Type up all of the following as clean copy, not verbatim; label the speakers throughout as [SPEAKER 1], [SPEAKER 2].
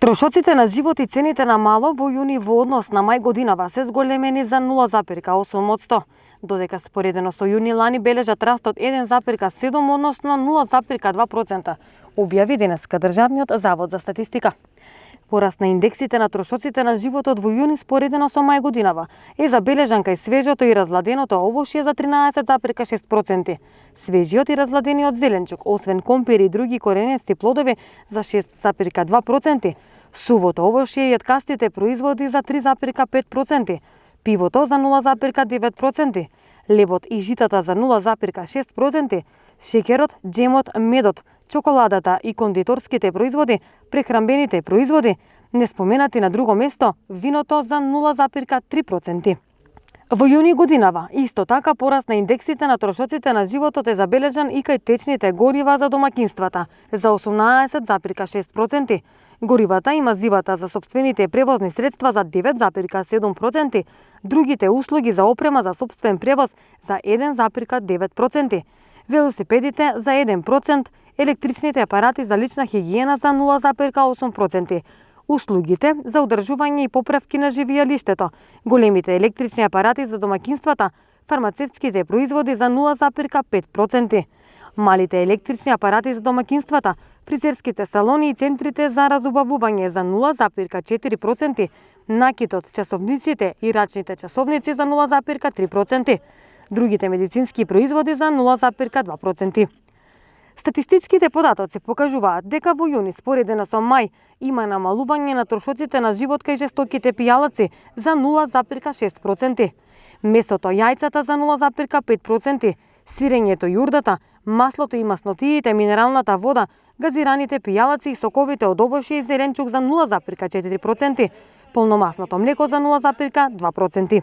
[SPEAKER 1] Трошоците на живот и цените на мало во јуни во однос на мај годинава се зголемени за 0,8%, додека споредено со јуни лани бележат раст од 1,7 односно 0,2%, објави денеска Државниот завод за статистика. Пораст на индексите на трошоците на животот во јуни споредено со мај годинава е забележан кај свежото и разладеното овошје за 13,6%, свежиот и разладениот зеленчук, освен компири и други коренести плодови за 6,2%, сувото овошје и јаткастите производи за 3,5%, пивото за 0,9%, лебот и житата за 0,6%, шеќерот, џемот, медот, чоколадата и кондиторските производи, прехранбените производи, неспоменати на друго место, виното за 0,3%. Во јуни годинава, исто така пораст на индексите на трошоците на животот е забележан и кај течните горива за домакинствата за 18,6%, горивата и мазивата за сопствените превозни средства за 9,7%, другите услуги за опрема за сопствен превоз за 1,9%, велосипедите за 1%, електричните апарати за лична хигиена за 0,8%, услугите за одржување и поправки на живеалиштето, големите електрични апарати за домакинствата, фармацевтските производи за 0,5%, малите електрични апарати за домакинствата, фризерските салони и центрите за разубавување за 0,4%, накитот, часовниците и рачните часовници за 0,3%, другите медицински производи за 0,2%. Статистичките податоци покажуваат дека во јуни споредено со мај има намалување на трошоците на живот кај жестоките пијалаци за 0,6%, месото, јајцата за 0,5%, сирењето и урдата, маслото и маснотиите, минералната вода, газираните пијалаци и соковите од овошје и зеленчук за 0,4%, полномасното млеко за 0,2%.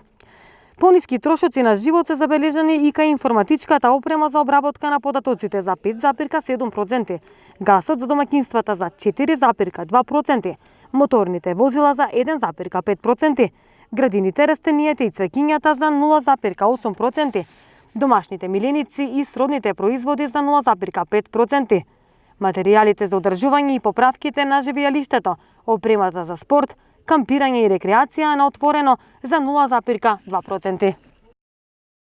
[SPEAKER 1] Пониски трошоци на живот се забележани и кај информатичката опрема за обработка на податоците за 5,7%, гасот за домакинствата за 4,2%, моторните возила за 1,5%, градините, растенијата и цвеќињата за 0,8%, домашните миленици и сродните производи за 0,5%, материјалите за одржување и поправките на живеалиштето, опремата за спорт, кампирање и рекреација на отворено за 0,2%.